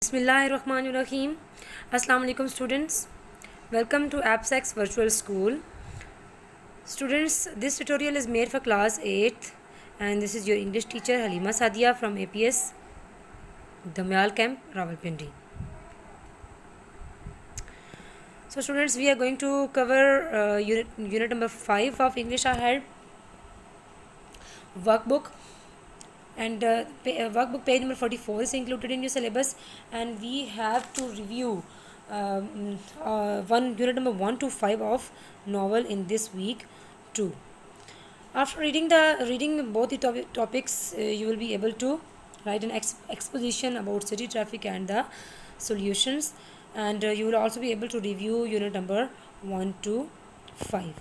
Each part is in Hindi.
Bismillahirrahmanirrahim. Assalamu alaikum students. Welcome to AppSex Virtual School. Students, this tutorial is made for class 8th and this is your English teacher Halima Sadia from APS Damyal Camp, Rawalpindi. So students, we are going to cover unit number 5 of English ahead workbook. And workbook page number 44 is included in your syllabus, and we have to review unit number 1 to 5 of novel in this week too. After reading both the topics, you will be able to write an exposition about city traffic and the solutions, and you will also be able to review unit number 1 to 5.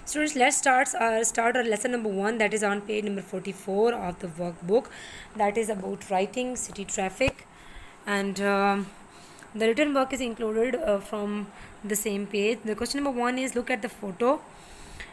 Students, let's start our lesson number 1, that is on page number 44 of the workbook. That is about writing city traffic, and the written work is included from the same page. The question number 1 is, look at the photo.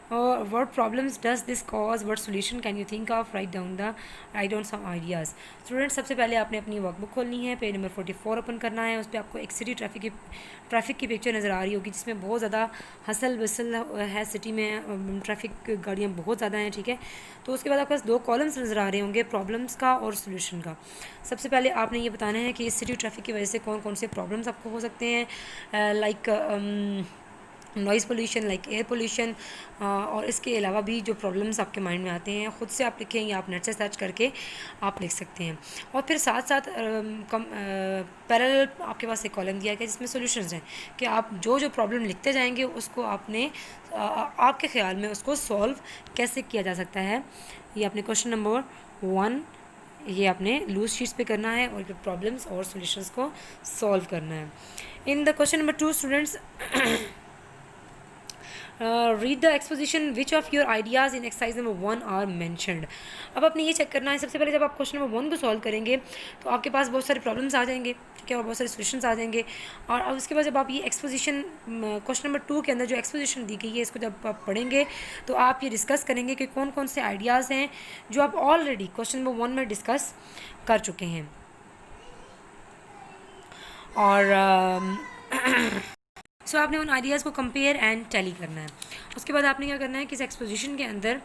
What problems does this cause? What solution can you think of? Write down some ideas. Student, सबसे पहले आपने अपनी वर्कबुक खोलनी है, पेज नंबर 44 ओपन करना है. उस पर आपको एक सिटी ट्रैफिक की पिक्चर नज़र आ रही होगी, जिसमें बहुत ज़्यादा हसल बसल है. सिटी में ट्रैफिक गाड़ियाँ बहुत ज़्यादा हैं, ठीक है. तो उसके बाद आपके पास 2 कॉलम्स नज़र आ रहे होंगे, प्रॉब्लम्स का और सोल्यूशन का. सबसे पहले आपने ये बताना है कि इस सिटी ट्रैफिक की वजह से कौन कौन से प्रॉब्लम्स आपको हो सकते हैं, like noise pollution, like air pollution, और इसके अलावा भी जो प्रॉब्लम्स आपके माइंड में आते हैं ख़ुद से आप लिखें या आप नेट से सर्च करके आप लिख सकते हैं. और फिर साथ साथ पैरेलल आपके पास एक कॉलम दिया गया जिसमें सॉल्यूशंस हैं कि आप जो जो प्रॉब्लम लिखते जाएंगे उसको आपने आपके ख़्याल में उसको सॉल्व कैसे किया जा सकता है. ये आपने क्वेश्चन नंबर 1 ये आपने लूज शीट्स पे करना है और प्रॉब्लम्स और सॉल्यूशंस को सॉल्व करना है. In the question number 2 students, read the exposition which of your ideas in exercise number 1 are mentioned. अब आपने ये चेक करना है. सबसे पहले जब आप क्वेश्चन नंबर 1 को सॉल्व करेंगे तो आपके पास बहुत सारे प्रॉब्लम्स आ जाएंगे, ठीक है, और बहुत सारे सॉल्यूशंस आ जाएंगे. और अब उसके बाद जब आप ये एक्सपोजिशन क्वेश्चन नंबर 2 के अंदर जो एक्सपोजिशन दी गई है इसको जब आप पढ़ेंगे तो आप ये डिस्कस करेंगे कि कौन कौन से आइडियाज़ हैं जो आप ऑलरेडी क्वेश्चन नंबर 1 में डिस्कस कर चुके हैं. और सो आपने उन आइडियाज़ को कंपेयर एंड टैली करना है. उसके बाद आपने क्या करना है कि इस एक्सपोजिशन के अंदर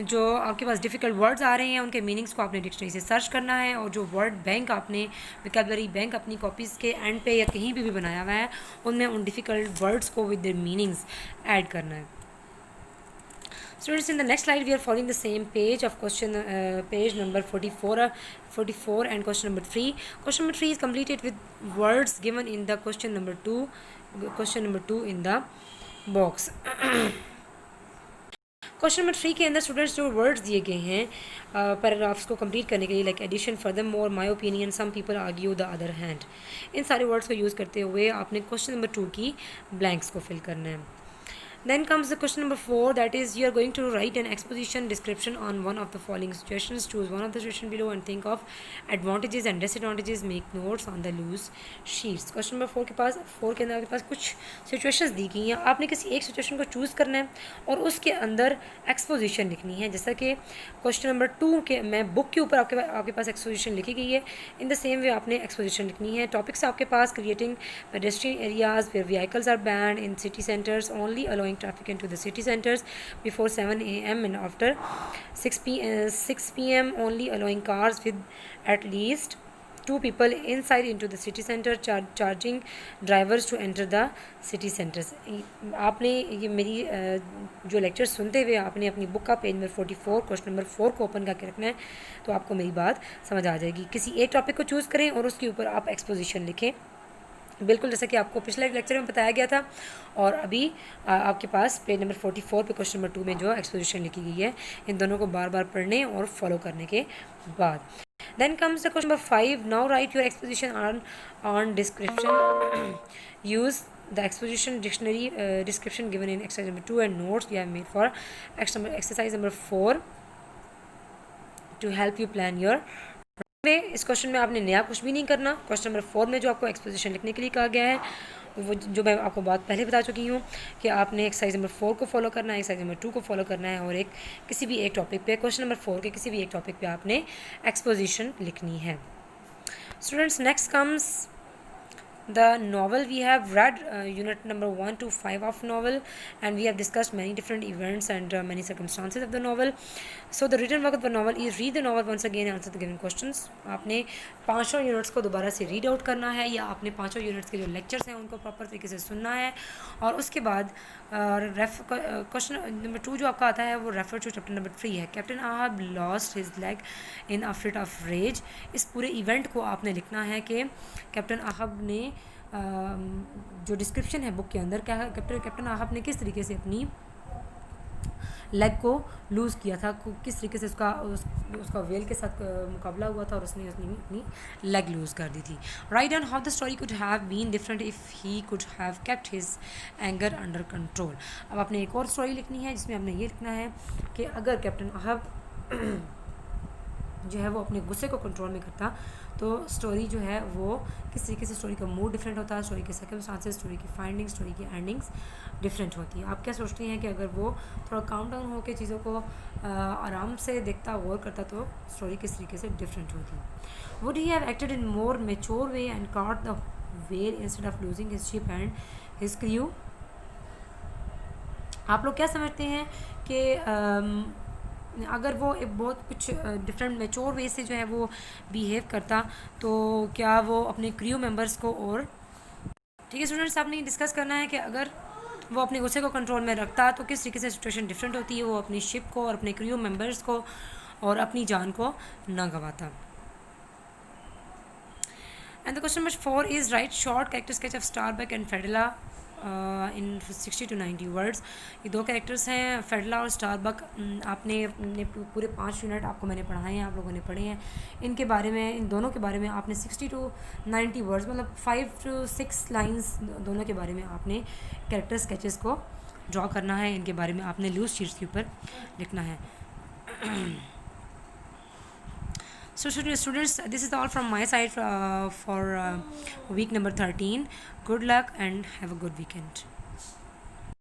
जो आपके पास डिफ़िकल्ट वर्ड्स आ रहे हैं उनके मीनिंग्स को आपने डिक्शनरी से सर्च करना है, और जो वर्ड बैंक आपने वोकैबुलरी बैंक अपनी कॉपीज़ के एंड पे या कहीं भी बनाया हुआ है उनमें उन डिफ़िकल्ट वर्ड्स को विद देयर मीनिंग्स ऐड करना है. Students, in the next slide we are following the same page of page number 44 and question number 3. Question number 3 is completed with words given in the question number 2 in the box. Question number 3 के अंदर स्टूडेंट्स जो वर्ड्स दिए गए हैं पैराग्राफ्स को कंप्लीट करने के लिए, like addition, further more, my opinion, some people argue, the other hand, इन सारे वर्ड्स को यूज़ करते हुए आपने क्वेश्चन नंबर 2 की ब्लैंक्स को फिल करना है. Then comes the question number 4, that is you are going to write an exposition description on one of the following situations. Choose one of the situations below and think of advantages and disadvantages. Make notes on the loose sheets. Question number 4 के अंदर आपके पास कुछ situations दी गई हैं. आपने किसी एक situation को choose करना है और उसके अंदर exposition लिखनी है. जैसा कि question number 2 के मैं book के ऊपर आपके पास exposition लिखी गई है. In the same way आपने exposition लिखनी है. Topics आपके पास creating pedestrian areas where vehicles are banned in city centers, only allowing traffic into the city centers before 7 a.m. and after 6 p.m. only allowing cars with at least 2 people inside into the city center, charging drivers to enter the city centers. आपने ये मेरी जो लेक्चर सुनते हुए आपने अपनी बुक का पेज नंबर 44 क्वेश्चन नंबर 4 को ओपन करके रखना है, तो आपको मेरी बात समझ आ जाएगी. किसी एक टॉपिक को चूज़ करें और उसके ऊपर आप एक्सपोजिशन लिखें, बिल्कुल जैसा कि आपको पिछले लेक्चर में बताया गया था. और अभी आपके पास पेज नंबर 44 पे क्वेश्चन नंबर 2 में जो एक्सपोजिशन लिखी गई है, इन दोनों को बार बार पढ़ने और फॉलो करने के बाद. Then comes the question number 5. Now write your exposition on description. Use the exposition dictionary description given in exercise number 2 and notes we have made for exercise number 4 to help you plan your. इस क्वेश्चन में आपने नया कुछ भी नहीं करना. क्वेश्चन नंबर 4 में जो आपको एक्सपोजिशन लिखने के लिए कहा गया है वो जो मैं आपको बात पहले बता चुकी हूँ कि आपने एक्सरसाइज नंबर 4 को फॉलो करना है, एक्सरसाइज नंबर 2 को फॉलो करना है, और एक किसी भी एक टॉपिक पे, क्वेश्चन नंबर 4 के किसी भी एक टॉपिक पे आपने एक्सपोजिशन लिखनी है. Students, next comes the novel. We have read unit number 1 to 5 of novel, and we have discussed many different events and many circumstances of the novel. So the written work of the novel is read the novel once again and answer the given questions. आपने पाँचों यूनिट्स को दोबारा से रीड आउट करना है, या आपने पाँचों यूनिट्स के जो लेक्चर्स हैं उनको प्रॉपर तरीके से सुनना है, और उसके बाद क्वेश्चन नंबर 2 जो आपका आता है वो रेफर टू चैप्टर नंबर 3 है. Captain Ahab lost his leg in a fit of rage. इस पूरे इवेंट को आपने लिखना है कि कैप्टन आहब ने जो डिस्क्रिप्शन है बुक के अंदर, क्या कैप्टन आहब ने किस तरीके से अपनी लेग को लूज़ किया था, किस तरीके से उसका वेल के साथ मुकाबला हुआ था और उसने अपनी लेग लूज़ कर दी थी. Write down how the story could have been different if he could have kept his anger under control. अब आपने एक और स्टोरी लिखनी है जिसमें आपने ये लिखना है कि अगर कैप्टन आहब जो है वो अपने गुस्से को कंट्रोल में करता तो स्टोरी जो है वो किस तरीके से, स्टोरी का मूड डिफरेंट होता है, स्टोरी के सर्कमस्टांसेस, स्टोरी की फाइंडिंग्स, स्टोरी की एंडिंग्स डिफरेंट होती है. आप क्या सोचते हैं कि अगर वो थोड़ा काम डाउन होकर चीज़ों को आराम से देखता, गौर करता, तो स्टोरी किस तरीके से डिफरेंट होती है. Would he have acted in more mature way and caught the well instead of losing his ship and his crew. आप लोग क्या समझते हैं कि अगर वो एक बहुत कुछ डिफरेंट मेच्योर वे से जो है वो बिहेव करता, तो क्या वो अपने क्रू मेंबर्स को, और ठीक है स्टूडेंट्स, आपने डिस्कस करना है कि अगर वो अपने गुस्से को कंट्रोल में रखता तो किस तरीके से सिचुएशन डिफरेंट होती है, वो अपनी शिप को और अपने क्रू मेंबर्स को और अपनी जान को ना गंवाता. And the question number 4 is write short character sketch of Starbuck and Fedallah in 60 to 90 words. ये दो कैरेक्टर्स हैं, फेडला और स्टारबक. आपने पूरे 5 यूनिट आपको मैंने पढ़ाए हैं, आप लोगों ने पढ़े हैं. इनके बारे में, इन दोनों के बारे में आपने 60 to 90 वर्ड्स मतलब 5 to 6 लाइंस दोनों के बारे में आपने कैरेक्टर स्केचेस को ड्रॉ करना है. इनके बारे में आपने लूज शीट्स के ऊपर लिखना है. So students, this is all from my side for week number 13. Good luck and have a good weekend.